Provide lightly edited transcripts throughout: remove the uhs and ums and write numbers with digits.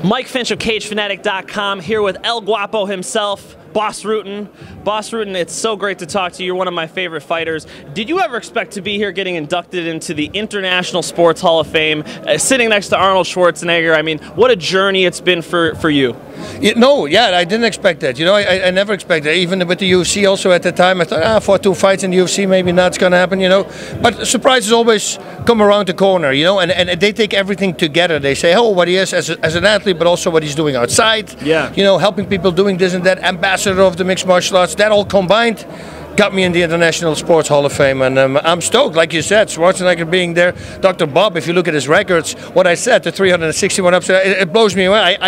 Mike Finch of CageFanatic.com here with El Guapo himself, Bas Rutten. Bas Rutten, it's so great to talk to you. You're one of my favorite fighters. Did you ever expect to be here getting inducted into the International Sports Hall of Fame, sitting next to Arnold Schwarzenegger? I mean, what a journey it's been for you. No, I didn't expect that. You know, I never expected it. Even with the UFC also at the time, I thought, I fought 2 fights in the UFC, maybe not, it's going to happen, you know. But surprises always come around the corner, you know, and they take everything together. They say, oh, what he is as an athlete, but also what he's doing outside. Yeah. You know, helping people doing this and that, ambassador of the mixed martial arts, that all combined got me in the International Sports Hall of Fame, and I'm stoked. Like you said, Schwarzenegger being there, Dr. Bob, if you look at his records, what I said, the 361 ups, it blows me away.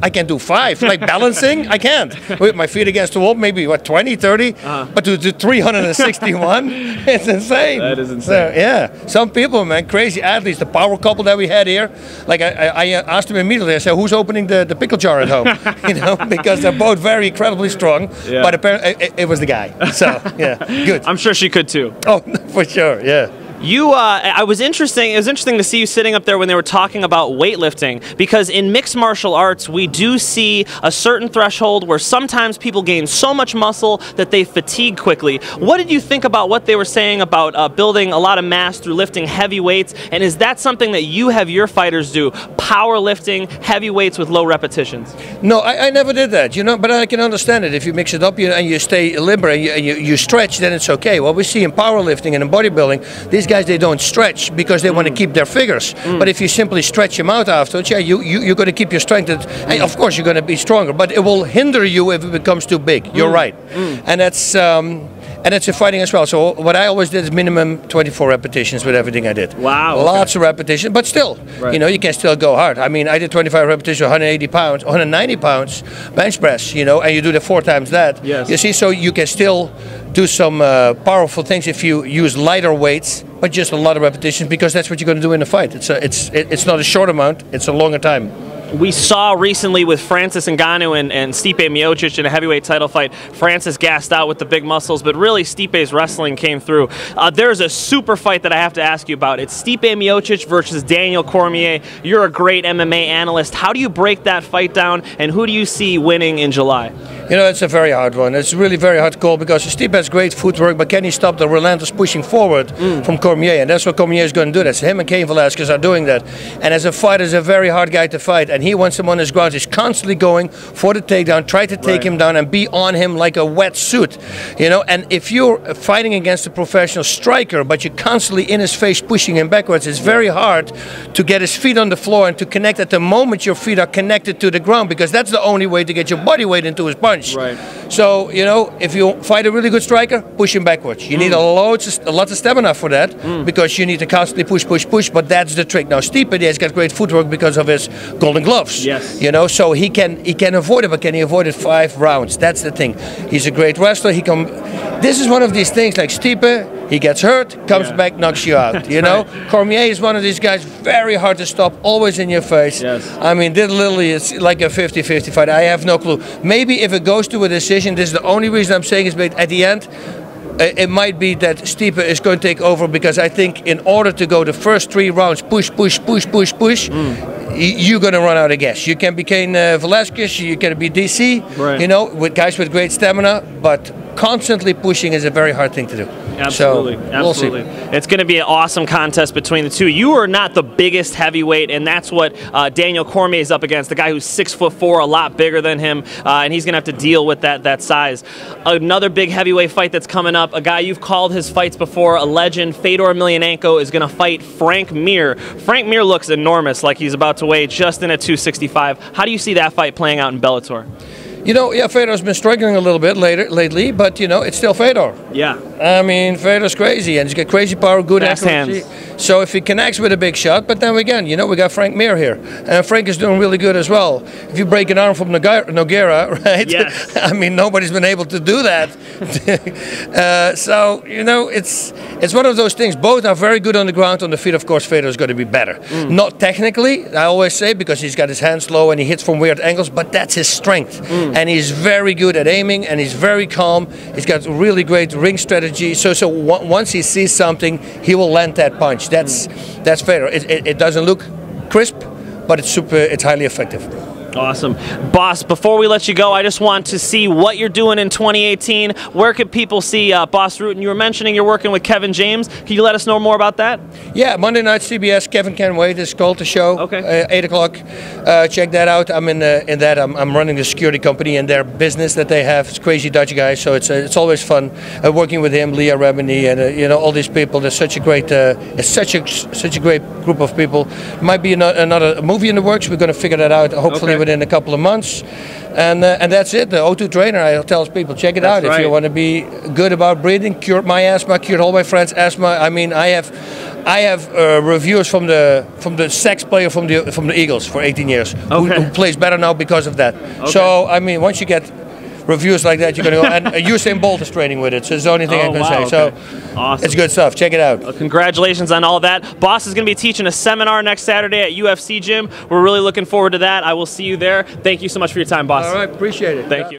I can't do 5. Like balancing, I can't. With my feet against the wall, maybe, what, 20, 30? But to do 361, it's insane. That is insane. So, yeah, some people, man, crazy athletes. The power couple that we had here, like I asked them immediately, I said, who's opening the pickle jar at home? You know, because they're both very incredibly strong, but apparently it was the guy. So, yeah, good. I'm sure she could too. Oh, for sure, yeah. You, it was interesting to see you sitting up there when they were talking about weightlifting, because in mixed martial arts, we do see a certain threshold where sometimes people gain so much muscle that they fatigue quickly. What did you think about what they were saying about building a lot of mass through lifting heavy weights, and is that something that you have your fighters do, powerlifting, heavy weights with low repetitions? No, I never did that, you know, but I can understand it. If you mix it up and you stay limber and you stretch, then it's okay. What we see in powerlifting and in bodybuilding, these guys, they don't stretch because they want to keep their figures. But if you simply stretch them out afterwards, you're going to keep your strength. And of course, you're going to be stronger, but it will hinder you if it becomes too big. You're right. And that's a fighting as well. So what I always did is minimum 24 repetitions with everything I did. Wow. Lots of repetitions, but still, you know, you can still go hard. I mean, I did 25 repetitions, 180 pounds, 190 pounds bench press, you know, and you do the 4 times that. Yes. You see, so you can still do some powerful things if you use lighter weights, but just a lot of repetitions, because that's what you're going to do in a fight. It's not a short amount, it's a longer time. We saw recently with Francis Ngannou and Stipe Miocic in a heavyweight title fight, Francis gassed out with the big muscles, but really Stipe's wrestling came through. There's a super fight that I have to ask you about. It's Stipe Miocic versus Daniel Cormier. You're a great MMA analyst. How do you break that fight down, and who do you see winning in July? You know, it's a very hard one. It's really very hard to call, because Stipe has great footwork, but can he stop the relentless pushing forward from Cormier? And that's what Cormier is going to do. That's him and Cain Velasquez are doing that. And as a fighter, he's a very hard guy to fight. And he wants him on his ground. He's constantly going for the takedown, try to take him down and be on him like a wet suit. You know, and if you're fighting against a professional striker, but you're constantly in his face pushing him backwards, it's very hard to get his feet on the floor and to connect at the moment your feet are connected to the ground, because that's the only way to get your body weight into his punch. Right. So, you know, if you fight a really good striker, push him backwards. You need a lot of stamina for that, because you need to constantly push, but that's the trick. Now, Stipe has got great footwork because of his golden gloves. Yes. You know, so he can avoid it, but can he avoid it 5 rounds? That's the thing. He's a great wrestler. This is one of these things like Stipe, he gets hurt, comes back, knocks you out, you know? Cormier is one of these guys, very hard to stop, always in your face. Yes. I mean, this literally is like a 50-50 fight. I have no clue. Maybe if it goes to a decision, this is the only reason I'm saying is, but at the end, it might be that Stipe is going to take over, because I think in order to go the first 3 rounds, push, you're going to run out of gas. You can be Cain Velasquez, you can be DC, you know, with guys with great stamina, but constantly pushing is a very hard thing to do. Absolutely, so, absolutely. We'll see. It's going to be an awesome contest between the two. You are not the biggest heavyweight, and that's what Daniel Cormier is up against, the guy who's 6'4", a lot bigger than him, and he's going to have to deal with that size. Another big heavyweight fight that's coming up, a guy you've called his fights before, a legend, Fedor Emelianenko, is going to fight Frank Mir. Frank Mir looks enormous, like he's about to weigh just in at 265. How do you see that fight playing out in Bellator? You know, yeah, Fedor's been struggling a little bit lately, but, you know, it's still Fedor. Yeah. I mean, Fedor's crazy, and he's got crazy power, good accuracy. So if he connects with a big shot, but then again, you know, we got Frank Mir here, and Frank is doing really good as well. If you break an arm from Nogueira, right? Yes. I mean, nobody's been able to do that. So, you know, it's one of those things. Both are very good on the ground. On the feet, of course, Fedor is going to be better. Not technically, I always say, because he's got his hands low and he hits from weird angles, but that's his strength. And he's very good at aiming, and he's very calm. He's got really great ring strategy. So once he sees something, he will land that punch. That's Fedor. It doesn't look crisp, but it's highly effective. Awesome. Bas, before we let you go, I just want to see what you're doing in 2018. Where could people see Bas Rutten? You were mentioning you're working with Kevin James. Can you let us know more about that? Yeah, Monday night CBS, Kevin Can't Wait. It's called the show. Okay. 8 o'clock. Check that out. I'm in that. I'm running the security company and their business that they have. It's crazy Dutch guy, so it's always fun working with him, Leah Remini, and all these people. There's such a great, it's such a great group of people. Might be another movie in the works. We're going to figure that out. Hopefully within a couple of months, and that's it. The O2 trainer. I tell people, check it out if you want to be good about breathing. Cured my asthma. Cured all my friends' asthma. I mean, I have reviews from the sax player from the Eagles for 18 years who plays better now because of that. So I mean, once you get reviews like that, you're going to go. And Usain Bolt is training with it, so it's the only thing I can say. So awesome. It's good stuff. Check it out. Well, congratulations on all that. Bas is going to be teaching a seminar next Saturday at UFC Gym. We're really looking forward to that. I will see you there. Thank you so much for your time, Bas. All right, appreciate it. Thank you.